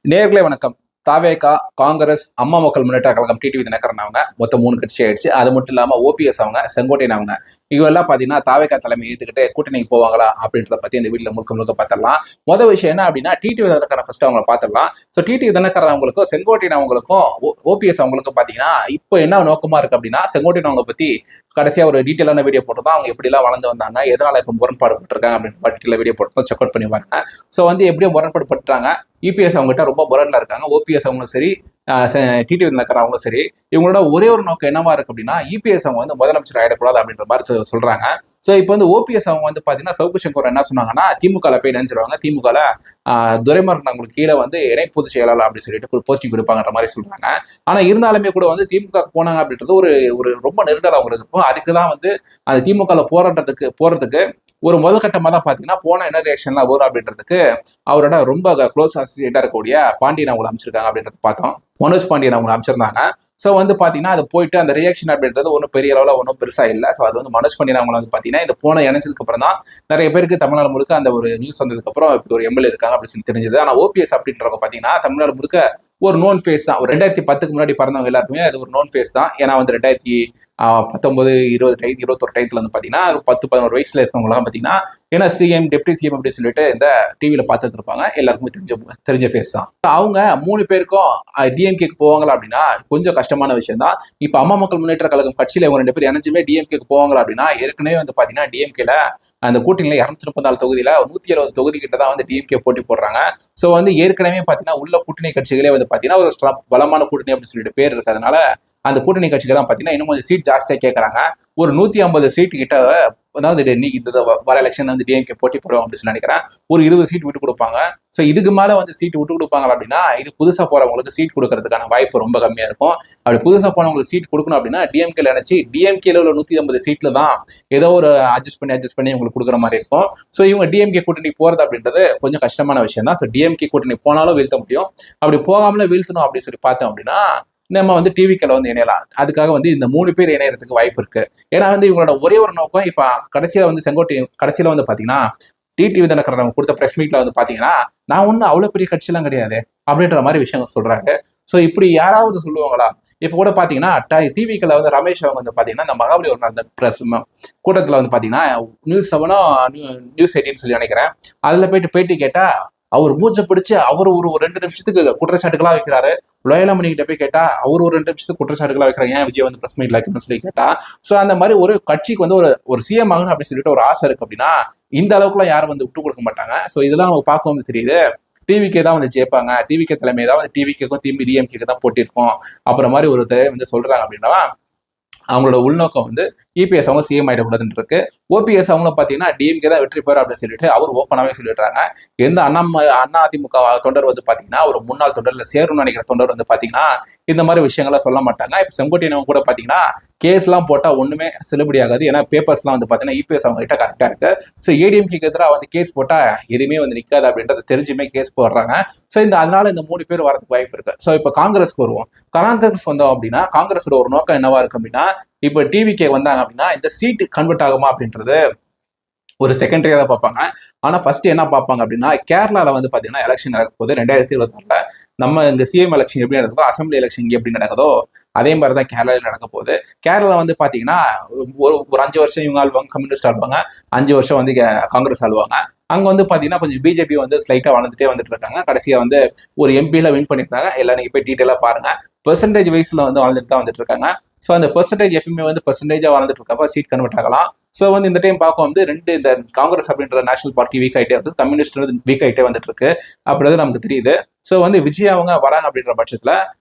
நேர்களே வணக்கம். தாவேகா, காங்கிரஸ், அம்மா மக்கள் முன்னேற்ற கழகம், டிடிவி தினகரன் அவங்க மொத்தம் 3 கட்சி ஆயிடுச்சு. அது மட்டும் இல்லாம ஓபிஎஸ் அவங்க, செங்கோட்டையன் அவங்க இவெல்லாம் பாத்தீங்கன்னா தாவேகா தலைமை ஏத்துக்கிட்டு கூட்டணிக்கு போவாங்களா அப்படின்றத பத்தி இந்த வீடியோல முழுக்க முழுக்க பாத்திரலாம். முதல் விஷயம் என்ன அப்படின்னா டிடிவி தினகரன் ஃபர்ஸ்ட் அவங்களை பாத்திரலாம். ஸோ டிடிவி தினகரன் அவங்களுக்கும் செங்கோட்டையன் அவங்களுக்கும் ஓபிஎஸ் அவங்களுக்கும் பாத்தீங்கன்னா இப்போ என்ன நோக்கமா இருக்கு அப்படின்னா செங்கோட்டையன் அவங்க பத்தி கடைசியா ஒரு டீட்டெயிலான வீடியோ போட்டுதான் அவங்க எப்படி எல்லாம் வளர்ந்து வந்தாங்க, எதனால இப்ப முரண்பாடு பட்டிருக்காங்க அப்படின்னு டீட்டெயில வீடியோ போட்டு செக் அவுட் பண்ணி பாருங்க. ஸோ எப்படியும் முரண்பாடு பட்டுறாங்க. இபிஎஸ் அவங்ககிட்ட ரொம்ப முரண்ல இருக்காங்க. ஓபிஎஸ் அவங்களும் சரி, டிடிவி தினகரன் அவங்களும் சரி, இவங்களோட ஒரே ஒரு நோக்கம் என்னவா இருக்கு அப்படின்னா இபிஎஸ் அவங்க முதலமைச்சர் ஆயிடக்கூடாது அப்படின்ற மாதிரி சொல்றாங்க. ஸோ இப்போ ஓபிஎஸ் அவங்க பாத்தீங்கன்னா சவுக்கு சங்கர் என்ன சொன்னாங்கன்னா திமுக போய் நினைச்சிருவாங்க, திமுக துரைமுருகன் அவங்களுக்கு கீழே இணை பொதுச் செயலாளர் அப்படின்னு சொல்லிட்டு போஸ்டிங் கொடுப்பாங்கன்ற மாதிரி சொல்றாங்க. ஆனா இருந்தாலுமே கூட திமுக போனாங்க அப்படின்றது ஒரு ஒரு ரொம்ப நெருடல் அவங்களுக்கு இருக்கும். அதுக்குதான் அந்த திமுக போறதுக்கு ஒரு முதல் கட்டமாக தான் பார்த்தீங்கன்னா போன என்ன ரியாக்ஷன்லாம் வரும் அப்படின்றதுக்கு அவரோட ரொம்ப க்ளோஸ் அசோசியேட்டாக இருக்கக்கூடிய பாண்டியன் அவங்களை அமைச்சிருக்காங்க அப்படின்றத பார்த்தோம். மனோஜ் பாண்டியன் அவங்க அமைச்சிருந்தாங்க. ஸோ பார்த்தீங்கன்னா அது போயிட்டு அந்த ரியாக்ஷன் அப்படின்றது ஒன்றும் பெரிய அளவில் ஒன்றும் பெருசாக இல்லை. ஸோ அது மனோஜ் பாண்டியன் அவங்க பார்த்தீங்கன்னா இந்த போன இணைச்சதுக்கு அப்புறம் தான் நிறைய பேருக்கு தமிழ்நாடு முழுக்க அந்த ஒரு நியூஸ் வந்ததுக்கு அப்புறம் இப்படி ஒரு எம்எல்ஏ இருக்காங்க அப்படின்னு சொல்லி தெரிஞ்சது. ஆனால் ஓபிஎஸ் அப்படின்றவங்க பார்த்தீங்கன்னா தமிழ்நாடு முழுக்க ஒரு நோன் ஃபேஸ் தான். ஒரு 2010க்கு முன்னாடி பிறந்தவங்க எல்லாருமே அது ஒரு நோன் ஃபேஸ் தான். ஏன்னா 2019, 20, 21 டயத்துல பார்த்தீங்கன்னா 10-11 வயசுல இருக்கவங்களாம் பார்த்தீங்கன்னா ஏன்னா சிஎம், டெப்டி சிஎம் அப்படின்னு சொல்லிட்டு இந்த டிவியில பார்த்துட்டு இருப்பாங்க. எல்லாருக்குமே தெரிஞ்ச ஃபேஸ் தான். அவங்க 3 பேருக்கும் டிஎம்கேக்கு போவாங்களா அப்படின்னா கொஞ்சம் கஷ்டமான விஷயம் தான். இப்ப அம்மா மக்கள் முன்னேற்ற கழகம் கட்சியில இவங்க 2 பேர் இணைஞ்சுமே டிஎம்கேக்கு போவாங்களா அப்படின்னா ஏற்கனவே பாத்தீங்கன்னா டிஎம்கேல அந்த கூட்டணியில 234 தொகுதியில 170 தொகுதி கிட்ட தான் டிஎம்கே போட்டி போடுறாங்க. ஸோ ஏற்கனவே பாத்தீங்கன்னா உள்ள கூட்டணி கட்சிகளே பாத்தீங்கன்னா ஒரு பலமான கூட்டணி அப்படின்னு சொல்லிட்டு பேர் இருக்கிறதுனால அந்த கூட்டணி கட்சிகள் பாத்தீங்கன்னா இன்னும் கொஞ்சம் சீட் ஜாஸ்தியா கேட்கறாங்க. ஒரு 150 சீட் கிட்ட, அதாவது இந்த வர எலெக்ஷன் டிஎம்கே போட்டி போடுவோம் அப்படின்னு சொல்லி நினைக்கிறேன். ஒரு 20 சீட் விட்டு கொடுப்பாங்க. ஸோ இதுக்கு மேல சீட் விட்டு கொடுப்பாங்க அப்படின்னா இது புதுசா போறவங்களுக்கு சீட் கொடுக்கறதுக்கான வாய்ப்பு ரொம்ப கம்மியா இருக்கும். அப்படி புதுசா போனவங்களுக்கு சீட் கொடுக்கணும் அப்படின்னா டிஎம்கேல நினைச்சு டிஎம்கேல உள்ள 150 சீட்ல தான் ஏதோ ஒரு அட்ஜஸ்ட் பண்ணி உங்களுக்கு கொடுக்குற மாதிரி இருக்கும். ஸோ இவங்க டிஎம்கே கூட்டணி போறது அப்படின்றது கொஞ்சம் கஷ்டமான விஷயம் தான். ஸோ டிஎம்கே கூட்டணி போனாலும் வீழ்த்த முடியும். அப்படி போகாமல வீழ்த்தணும் அப்படின்னு சொல்லி பார்த்தோம் அப்படின்னா நம்ம டிவிக்கல இணையலாம். அதுக்காக இந்த 3 பேர் இணையறதுக்கு வாய்ப்பு இருக்கு. ஏன்னா இவங்களோட ஒரே ஒரு நோக்கம் இப்ப கடைசியில செங்கோட்டையன் கடைசியில பாத்தீங்கன்னா டிடிவி தினகரன் கொடுத்த பிரஸ் மீட்ல பாத்தீங்கன்னா நான் ஒன்னும் அவ்வளவு பெரிய கட்சியெல்லாம் கிடையாது அப்படின்ற மாதிரி விஷயங்கள் சொல்றாங்க. ஸோ இப்படி யாராவது சொல்லுவாங்களா? இப்ப கூட பாத்தீங்கன்னா டிவிக்கல ரமேஷ் அவங்க பாத்தீங்கன்னா இந்த மகாபலிபுரம் அந்த பிரஸ் கூட்டத்துல பாத்தீங்கன்னா நியூஸ் 7 நியூஸ் 18 சொல்லி நினைக்கிறேன். அதுல போயிட்டு பேட்டி கேட்டா அவர் மூச்சை பிடிச்சு அவர் ஒரு 2 நிமிஷத்துக்கு குற்றச்சாட்டுகளா வைக்கிறாரு. லோயலாமணி கிட்ட போய் கேட்டா அவர் ஒரு 2 நிமிஷத்துக்கு குற்றச்சாட்டுகளா வைக்கிறாங்க. ஏன் விஜய் பிரஸ் மீட்ல வைக்கணும்னு சொல்லி கேட்டா சோ அந்த மாதிரி ஒரு கட்சிக்கு ஒரு சிஎம் ஆகணும் அப்படின்னு சொல்லிட்டு ஒரு ஆசை இருக்கு அப்படின்னா இந்த அளவுக்குலாம் யாரும் விட்டு கொடுக்க மாட்டாங்க. சோ இதெல்லாம் நம்ம பார்க்க தெரியுது. டிவிக்கே தான் ஜெயிப்பாங்க, டிவிகே தலைமை தான் டிவிக்கும் டிஎம்கேக்கு தான் போட்டிருக்கோம் அப்புறம் மாதிரி ஒரு சொல்றாங்க அப்படின்னா அவங்களோட உள்நோக்கம் இபிஎஸ் அவங்க சிஎம் ஆயிடக்கூடாதுன்னு இருக்கு. ஓபிஎஸ் அவங்களும் பாத்தீங்கன்னா டிஎம்கே தான் வெற்றி பெறும் அப்படின்னு சொல்லிட்டு அவர் ஓப்பனாவே சொல்லிடுறாங்க. எந்த அண்ணா அதிமுக தொண்டர் பாத்தீங்கன்னா ஒரு முன்னாள் தொண்டர்ல சேரும்னு நினைக்கிற தொண்டர் பாத்தீங்கன்னா இந்த மாதிரி விஷயங்கள்லாம் சொல்ல மாட்டாங்க. இப்ப செங்கோட்டையன் கூட பாத்தீங்கன்னா கேஸ் எல்லாம் போட்டா ஒண்ணுமே செல்லுபடி ஆகாது. ஏன்னா பேப்பர்ஸ் எல்லாம் பாத்தீங்கன்னா இபிஎஸ் அவங்க கிட்ட கரெக்டா இருக்கு. ஸோ ஏடிஎம்கேக்கு எதிராக கேஸ் போட்டா எதுவுமே நிக்காது அப்படின்றது தெரிஞ்சுமே கேஸ் போடுறாங்க. ஸோ அதனால இந்த 3 பேர் வரதுக்கு வாய்ப்பு இருக்கு. ஸோ இப்ப காங்கிரஸ்க்கு வருவோம். காங்கிரஸ் வந்தோம் அப்படின்னா காங்கிரஸோட ஒரு நோக்கம் என்னவா இருக்கு அப்படின்னா இப்ப டிவிகே வந்தாங்க அப்படின்னா இந்த சீட்டு கன்வெர்ட் ஆகுமா அப்படின்றது ஒரு செகண்டரியா தான் பார்ப்பாங்க. ஆனா ஃபர்ஸ்ட் என்ன பார்ப்பாங்க அப்படின்னா கேரளால பாத்தீங்கன்னா எலெக்ஷன் நடக்க போது 2026 நம்ம இங்க சிஎம் எலெக்ஷன் எப்படி நடக்குதோ அசம்பிளி எலெக்ஷன் இங்க எப்படி நடக்குதோ அதே மாதிரிதான் கேரளாவில் நடக்க போகுது. கேரளா பாத்தீங்கன்னா ஒரு 5 வருஷம் இவங்க ஆள்வாங்க, கம்யூனிஸ்ட் ஆள்வாங்க, 5 வருஷம் காங்கிரஸ் ஆள்வாங்க. அங்க பாத்தீங்கன்னா கொஞ்சம் பிஜேபி ஸ்லைட்டா வளர்ந்துட்டே வந்துட்டு இருக்காங்க. கடைசியா ஒரு எம்பில வின் பண்ணிருக்காங்க. எல்லாம் நீங்க போய் டீட்டெயிலா பாருங்க. பெர்சன்டேஜ் வைஸ்ல வளர்ந்துட்டு தான் வந்துட்டு இருக்காங்க. ஸோ அந்த பெர்சன்டேஜ் எப்பயுமே பெர்சன்டேஜா வளர்ந்துட்டு இருக்கப்ப சீட் கன்வெர்ட் ஆகலாம். ஸோ இந்த டைம் பார்க்க 2 இந்த காங்கிரஸ் அப்படின்ற நேஷனல் பார்ட்டி வீக் ஆகிட்டே கம்யூனிஸ்ட் வீக் ஆகிட்டே வந்துட்டு இருக்கு அப்படின்றது நமக்கு தெரியுது. ஸோ விஜய் அவங்க வராங்க அப்படின்ற பட்சத்துல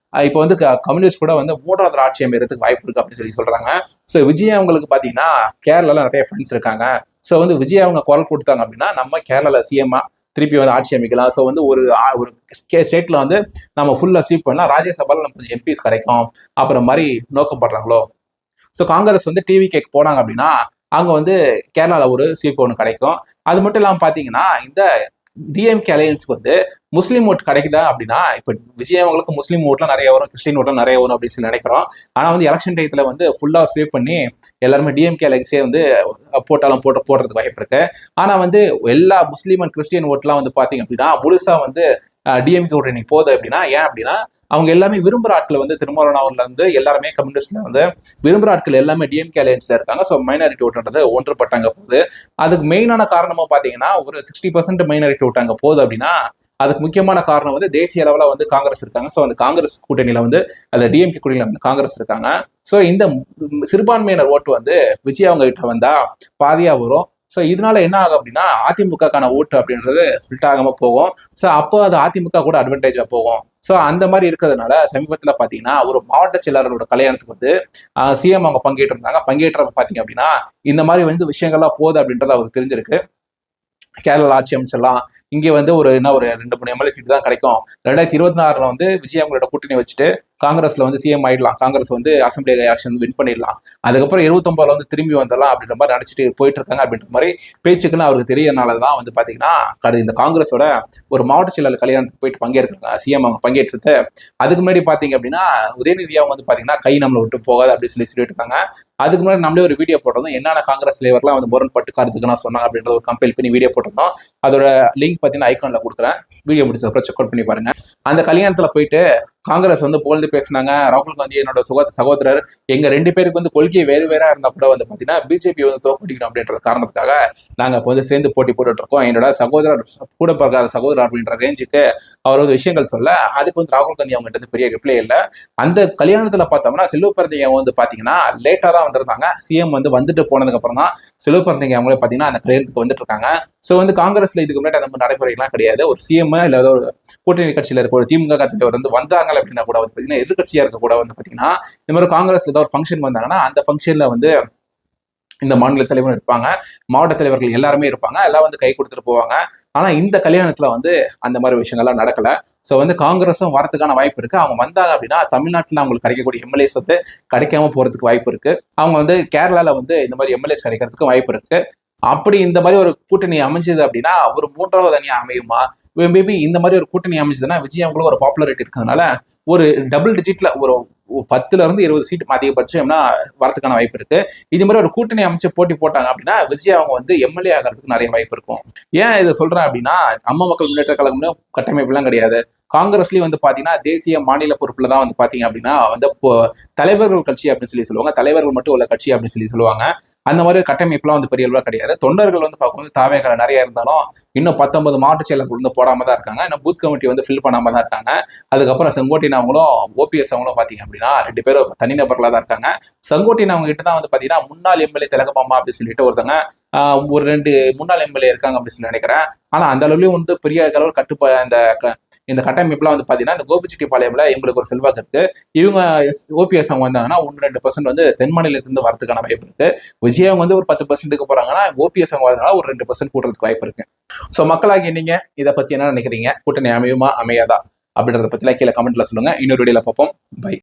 இப்போ கம்யூனிஸ்ட் கூட 3வது ஆட்சி அமைறதுக்கு வாய்ப்பு இருக்கு அப்படின்னு சொல்றாங்க. ஸோ விஜய் அவங்களுக்கு பாத்தீங்கன்னா கேரளால நிறைய ஃப்ரெண்ட்ஸ் இருக்காங்க. ஸோ விஜய் அவங்க குரல் கொடுத்தாங்க அப்படின்னா நம்ம கேரளால சிஎம்மா திருப்பி ஆட்சி அமைக்கலாம். ஸோ ஒரு ஸ்டேட்ல நம்ம ஃபுல்லா ஸ்வீப் பண்ணலாம், ராஜ்யசபால நம்ம கொஞ்சம் எம்பிஸ் கிடைக்கும் அப்புறம் மாதிரி நோக்கப்படுறாங்களோ. ஸோ காங்கிரஸ் டிவிகேக்கு போனாங்க அப்படின்னா அங்க கேரளால ஒரு ஸ்வீப் ஒன்று கிடைக்கும். அது மட்டும் இல்லாமல் பாத்தீங்கன்னா இந்த டிஎம்கே அலையன்ஸ்க்கு முஸ்லீம் ஓட் கிடைக்குதா அப்படின்னா இப்ப விஜய் அவங்களுக்கு முஸ்லீம் ஓட்லாம் நிறைய வரும், கிறிஸ்டின் ஓட்லாம் நிறைய வரும் அப்படின்னு சொல்லி நினைக்கிறோம். ஆனா எலெக்ஷன் டயத்துல ஃபுல்லா சேவ் பண்ணி எல்லாருமே டிஎம்கே அலையன்ஸே போட்டாலும் போடுறதுக்கு வாய்ப்பு இருக்கு. ஆனா எல்லா முஸ்லீம் அண்ட் கிறிஸ்டியன் ஓட்லாம் பாத்தீங்க அப்படின்னா முழுசா டிஎம்கே கூட்டணி போகுது அப்படின்னா ஏன் அப்படின்னா அவங்க எல்லாமே விரும்புகிற ஆட்கள் வந்து திருமாவளவன்ல இருந்து எல்லாருமே கம்யூனிஸ்ட்ல வந்து விரும்புகிற ஆட்கள் எல்லாமே டிஎம்கே அலையன்ஸ்ல இருக்காங்க. ஸோ மைனாரிட்டி ஓட்டுன்றது ஒன்றுபட்டாங்க போகுது. அதுக்கு மெயினான காரணமும் பார்த்தீங்கன்னா ஒரு 60% மைனாரிட்டி ஓட்டாங்க போகுது அப்படின்னா அதுக்கு முக்கியமான காரணம் வந்து தேசிய அளவில் வந்து காங்கிரஸ் இருக்காங்க. ஸோ அந்த காங்கிரஸ் கூட்டணியில வந்து அந்த டிஎம்கே கூட்டணியில வந்து காங்கிரஸ் இருக்காங்க. ஸோ இந்த சிறுபான்மையினர் ஓட்டு வந்து விஜய் அவங்க கிட்ட வந்தா பாதியா வரும். ஸோ இதனால என்ன ஆகும் அப்படின்னா அதிமுகக்கான ஓட்டு அப்படின்றது ஸ்பிளிட் ஆகாம போகும். ஸோ அப்போ அது அதிமுக கூட அட்வான்டேஜா போகும். ஸோ அந்த மாதிரி இருக்கிறதுனால சமீபத்தில் பார்த்தீங்கன்னா ஒரு மாவட்ட செயலாளரோட கல்யாணத்துக்கு வந்து சிஎம் அவங்க பங்கேற்றிருந்தாங்க. பங்கேற்றப்ப பார்த்தீங்க அப்படின்னா இந்த மாதிரி வந்து விஷயங்கள்லாம் போகுது அப்படின்றது அவருக்கு தெரிஞ்சிருக்கு. கேரளா ஆட்சி அமைச்சர்லாம் இங்கே வந்து ஒரு 2-3 எம்எல்ஏ சீட்டு தான் கிடைக்கும். 2026 வந்து விஜய் அவங்களோட கூட்டணி வச்சுட்டு காங்கிரஸ்ல வந்து சிஎம் ஆயிடலாம், காங்கிரஸ் வந்து அசம்பிளி எலெக்ஷன் வின் பண்ணிடலாம், அதுக்கப்புறம் 29 வந்து திரும்பி வந்துடலாம் அப்படின்ற மாதிரி நினைச்சிட்டு போயிட்டு இருக்காங்க அப்படின்ற மாதிரி பேச்சுக்கெல்லாம் அவருக்கு தெரியறதுனாலதான் வந்து பாத்தீங்கன்னா இந்த காங்கிரஸோட ஒரு மாவட்ட செயலாளர் கல்யாணத்துக்கு போயிட்டு பங்கேற்கிறாங்க சிஎம் அவங்க பங்கேற்றது. அதுக்கு முன்னாடி பாத்தீங்க அப்படின்னா உதயநிதி அவங்க வந்து பாத்தீங்கன்னா கை நம்மளை விட்டு போகாது அப்படின்னு சொல்லிட்டு இருக்காங்க. அதுக்கு முன்னாடி நம்மளே ஒரு வீடியோ போட்டோம், என்னென்ன காங்கிரஸ் தலைவர்லாம் வந்து முரண்பட்டு கருத்துக்குலாம் சொன்னாங்க அப்படின்ற ஒரு கம்பேர் பண்ணி வீடியோ போட்டிருந்தோம். அதோட லிங்க் பார்த்தீங்கன்னா ஐகான்ல கொடுக்குறேன், வீடியோ முடிச்சதுக்கப்புறம் செக் அவுட் பண்ணி பாருங்க. அந்த கல்யாணத்துல போயிட்டு காங்கிரஸ் வந்து புகழ்ந்து பேசினாங்க. ராகுல் காந்தி என்னோட சகோதரர், எங்க 2 பேருக்கு வந்து கொள்கை வேறு வேறா இருந்தா கூட வந்து பாத்தீங்கன்னா பிஜேபி வந்து தோற்கடிக்கணும் அப்படின்ற காரணத்துக்காக நாங்க இப்போ வந்து சேர்ந்து போட்டி போட்டுட்டு இருக்கோம். என்னோட சகோதரர் கூட பிறக்காத சகோதரர் அப்படின்ற ரேஞ்சுக்கு அவர் வந்து விஷயங்கள் சொல்ல, அதுக்கு வந்து ராகுல் காந்தி அவங்க கிட்ட பெரிய ரிப்ளை இல்லை. அந்த கல்யாணத்துல பார்த்தோம்னா செல்வப்பிரதியை வந்து பாத்தீங்கன்னா லேட்டா தான் வந்திருந்தாங்க. சிஎம் வந்து வந்துட்டு போனதுக்கு அப்புறம் தான் செல்வப்பிரதியை அவங்களே பாத்தீங்கன்னா அந்த கல்யாணத்துக்கு வந்துட்டு இருக்காங்க. ஸோ வந்து காங்கிரஸ்ல இதுக்கு முன்னாடி அந்த மாதிரி நடைமுறைகள்லாம் கிடையாது. ஒரு சிஎம் இல்ல ஏதோ ஒரு கூட்டணி கட்சியில இருக்க ஒரு திமுக கட்சியில வந்து வந்தாங்க அப்படின்னா கூட வந்து பாத்தீங்கன்னா எதிர்கட்சியா இருக்க கூட வந்து பாத்தீங்கன்னா இந்த மாதிரி காங்கிரஸ்ல ஏதாவது ஒரு ஃபங்க்ஷன் வந்தாங்கன்னா அந்த ஃபங்க்ஷன்ல வந்து இந்த மாநில தலைவர் இருப்பாங்க, மாவட்ட தலைவர்கள் எல்லாருமே இருப்பாங்க, எல்லாம் வந்து கை கொடுத்துட்டு போவாங்க. ஆனா இந்த கல்யாணத்துல வந்து அந்த மாதிரி விஷயங்கள்லாம் நடக்கல. ஸோ வந்து காங்கிரஸும் வரதுக்கான வாய்ப்பு இருக்கு. அவங்க வந்தாங்க அப்படின்னா தமிழ்நாட்டில் அவங்களுக்கு கிடைக்கக்கூடிய எம்எல்ஏஸ் வந்து கிடைக்காம போறதுக்கு வாய்ப்பு இருக்கு. அவங்க வந்து கேரளால வந்து இந்த மாதிரி எம்எல்ஏஸ் கிடைக்கிறதுக்கு வாய்ப்பு இருக்கு. அப்படி இந்த மாதிரி ஒரு கூட்டணி அமைஞ்சது அப்படின்னா ஒரு 3வது அணியா அமையுமா? மேபி இந்த மாதிரி ஒரு கூட்டணி அமைஞ்சதுன்னா விஜய் அவங்களுக்கு ஒரு பாப்புலாரிட்டி இருக்கிறதுனால ஒரு டபுள் டிஜிட்ல ஒரு 10ல இருந்து 20 சீட் அதிகபட்சம்னா வரதுக்கான வாய்ப்பு இருக்கு. இது மாதிரி ஒரு கூட்டணி அமைச்சு போட்டி போட்டாங்க அப்படின்னா விஜய் அவங்க வந்து எம்எல்ஏ ஆகிறதுக்கு நிறைய வாய்ப்பு இருக்கும். ஏன் இதை சொல்றேன் அப்படின்னா அம்மா மக்கள் முன்னேற்ற கழகம்னு கட்டமைப்புலாம் கிடையாது. காங்கிரஸ்லயும் வந்து பாத்தீங்கன்னா தேசிய மாநில பொறுப்புல தான் வந்து பாத்தீங்க அப்படின்னா வந்து தலைவர்கள் கட்சி அப்படின்னு சொல்லி சொல்லுவாங்க, தலைவர்கள் மட்டும் உள்ள கட்சி அப்படின்னு சொல்லி சொல்லுவாங்க. அந்த மாதிரி கட்டமைப்புலாம் வந்து பெரிய அளவுல கிடையாது. தொண்டர்கள் வந்து பார்க்கும்போது தாவேக்கால நிறைய இருந்தாலும் இன்னும் 19 மாவட்ட செயலர்கள் வந்து போடாம தான் இருக்காங்க. இன்னும் பூத் கமிட்டி வந்து ஃபில் பண்ணாம தான் இருக்காங்க. அதுக்கப்புறம் செங்கோட்டையன் அவங்களும் ஓபிஎஸ் அவங்களும் பாத்தீங்க அப்படின்னா 2 பேரும் தனிநபர்களா தான் இருக்காங்க. செங்கோட்டையன் அவங்க கிட்ட தான் வந்து பாத்தீங்கன்னா முன்னாள் எம்எல்ஏ திலகமாமா அப்படின்னு சொல்லிட்டு ஒருத்தங்க ஒரு 2 முன்னாள் எம்எல்ஏ இருக்காங்க அப்படின்னு சொல்லி நினைக்கிறேன். ஆனா அந்த அளவுலயும் வந்து பெரிய அளவு இந்த கட்டமைப்புலாம் வந்து பாத்தீங்கன்னா இந்த கோபிச்செட்டிப்பாளையம்ல இவங்களுக்கு ஒரு செல்வாக்கு இருக்கு. இவங்க ஓபிஎஸ் அவங்க வந்தாங்கன்னா 1-2% வந்து தென் மாநிலத்திலிருந்து வரதுக்கான வாய்ப்பு இருக்கு. விஜய் அவங்க வந்து ஒரு 10% போறாங்கன்னா ஓபிஎஸ் அவங்க வரதுனால ஒரு 2% கூடுறதுக்கு வாய்ப்பு இருக்கு. ஸோ மக்களாகி நீங்க இதை பத்தி என்ன நினைக்கிறீங்க? கூட்டணி அமையுமா அமையாதா அப்படின்றத பத்திலாம் கீழே கமெண்ட்ல சொல்லுங்க. இன்னொரு வீடியோல பார்ப்போம். பை.